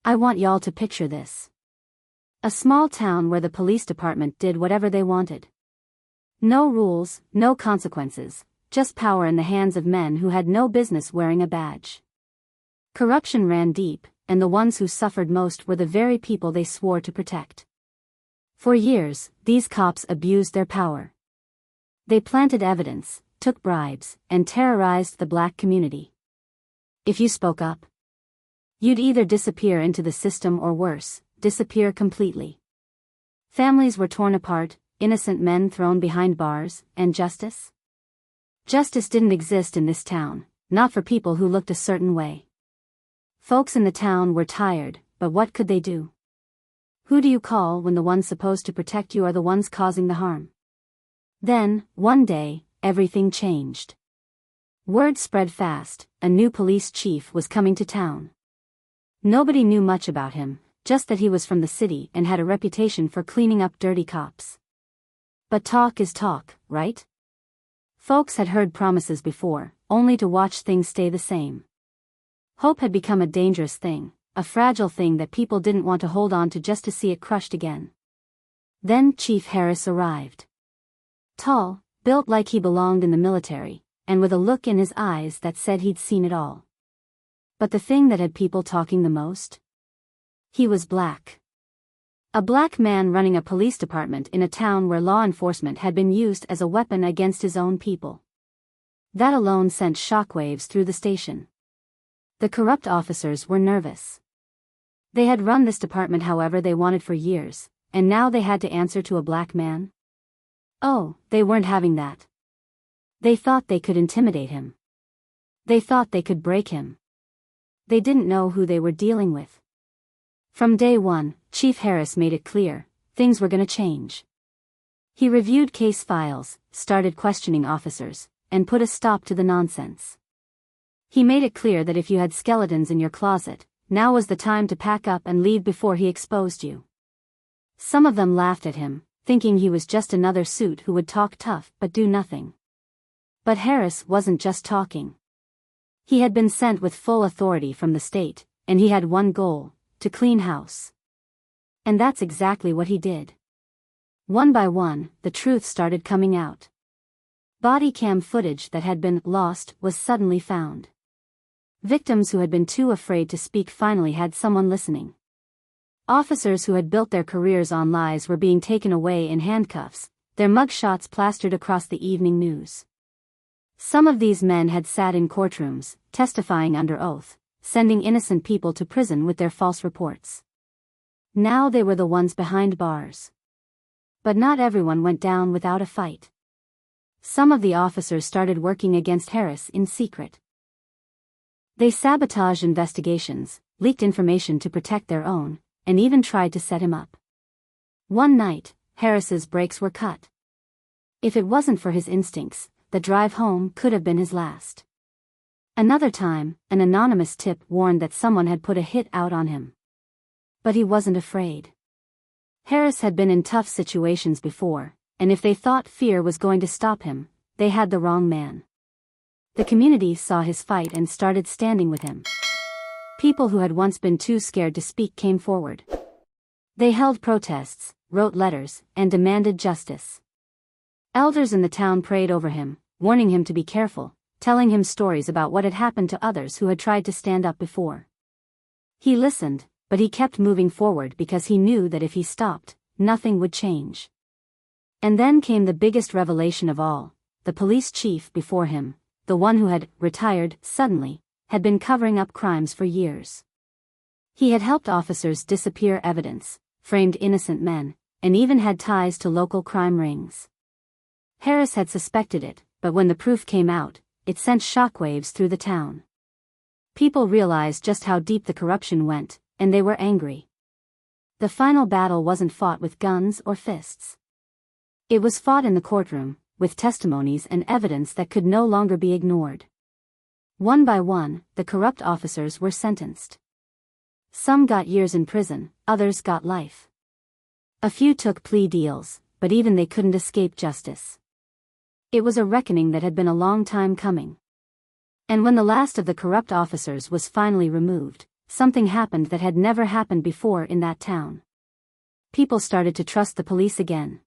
I want y'all to picture this. A small town where the police department did whatever they wanted. No rules, no consequences, just power in the hands of men who had no business wearing a badge. Corruption ran deep, and the ones who suffered most were the very people they swore to protect. For years, these cops abused their power. They planted evidence, took bribes, and terrorized the black community. If you spoke up, you'd either disappear into the system or worse, disappear completely. Families were torn apart, innocent men thrown behind bars, and justice? Justice didn't exist in this town, not for people who looked a certain way. Folks in the town were tired, but what could they do? Who do you call when the ones supposed to protect you are the ones causing the harm? Then, one day, everything changed. Word spread fast, a new police chief was coming to town. Nobody knew much about him, just that he was from the city and had a reputation for cleaning up dirty cops. But talk is talk, right? Folks had heard promises before, only to watch things stay the same. Hope had become a dangerous thing, a fragile thing that people didn't want to hold on to just to see it crushed again. Then Chief Harris arrived. Tall, built like he belonged in the military, and with a look in his eyes that said he'd seen it all. But the thing that had people talking the most? He was black. A black man running a police department in a town where law enforcement had been used as a weapon against his own people. That alone sent shockwaves through the station. The corrupt officers were nervous. They had run this department however they wanted for years, and now they had to answer to a black man? Oh, they weren't having that. They thought they could intimidate him. They thought they could break him. They didn't know who they were dealing with. From day one, Chief Harris made it clear, things were gonna change. He reviewed case files, started questioning officers, and put a stop to the nonsense. He made it clear that if you had skeletons in your closet, now was the time to pack up and leave before he exposed you. Some of them laughed at him, thinking he was just another suit who would talk tough but do nothing. But Harris wasn't just talking. He had been sent with full authority from the state, and he had one goal, to clean house. And that's exactly what he did. One by one, the truth started coming out. Body cam footage that had been lost was suddenly found. Victims who had been too afraid to speak finally had someone listening. Officers who had built their careers on lies were being taken away in handcuffs, their mugshots plastered across the evening news. Some of these men had sat in courtrooms, testifying under oath, sending innocent people to prison with their false reports. Now they were the ones behind bars. But not everyone went down without a fight. Some of the officers started working against Harris in secret. They sabotaged investigations, leaked information to protect their own, and even tried to set him up. One night, Harris's brakes were cut. If it wasn't for his instincts, the drive home could have been his last. Another time, an anonymous tip warned that someone had put a hit out on him. But he wasn't afraid. Harris had been in tough situations before, and if they thought fear was going to stop him, they had the wrong man. The community saw his fight and started standing with him. People who had once been too scared to speak came forward. They held protests, wrote letters, and demanded justice. Elders in the town prayed over him, warning him to be careful, telling him stories about what had happened to others who had tried to stand up before. He listened, but he kept moving forward because he knew that if he stopped, nothing would change. And then came the biggest revelation of all. The police chief before him, the one who had retired suddenly, had been covering up crimes for years. He had helped officers disappear evidence, framed innocent men, and even had ties to local crime rings. Harris had suspected it, but when the proof came out, it sent shockwaves through the town. People realized just how deep the corruption went, and they were angry. The final battle wasn't fought with guns or fists. It was fought in the courtroom, with testimonies and evidence that could no longer be ignored. One by one, the corrupt officers were sentenced. Some got years in prison, others got life. A few took plea deals, but even they couldn't escape justice. It was a reckoning that had been a long time coming. And when the last of the corrupt officers was finally removed, something happened that had never happened before in that town. People started to trust the police again.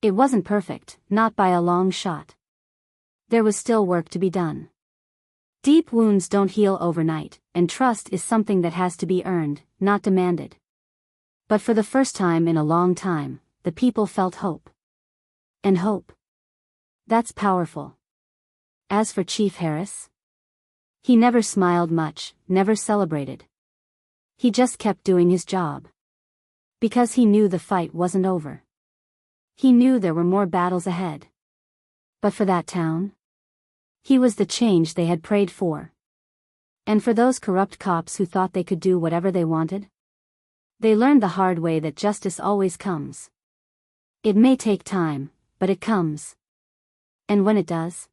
It wasn't perfect, not by a long shot. There was still work to be done. Deep wounds don't heal overnight, and trust is something that has to be earned, not demanded. But for the first time in a long time, the people felt hope. And hope. That's powerful. As for Chief Harris, he never smiled much, never celebrated. He just kept doing his job. Because he knew the fight wasn't over. He knew there were more battles ahead. But for that town, he was the change they had prayed for. And for those corrupt cops who thought they could do whatever they wanted, they learned the hard way that justice always comes. It may take time, but it comes. And when it does,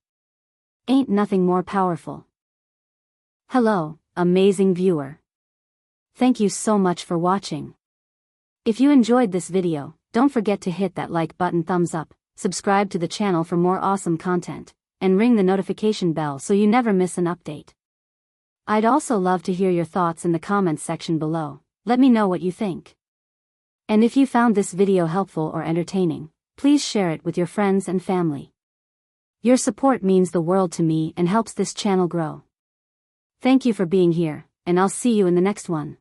ain't nothing more powerful. Hello, amazing viewer. Thank you so much for watching. If you enjoyed this video, don't forget to hit that like button, thumbs up, subscribe to the channel for more awesome content, and ring the notification bell so you never miss an update. I'd also love to hear your thoughts in the comments section below. Let me know what you think. And if you found this video helpful or entertaining, please share it with your friends and family. Your support means the world to me and helps this channel grow. Thank you for being here, and I'll see you in the next one.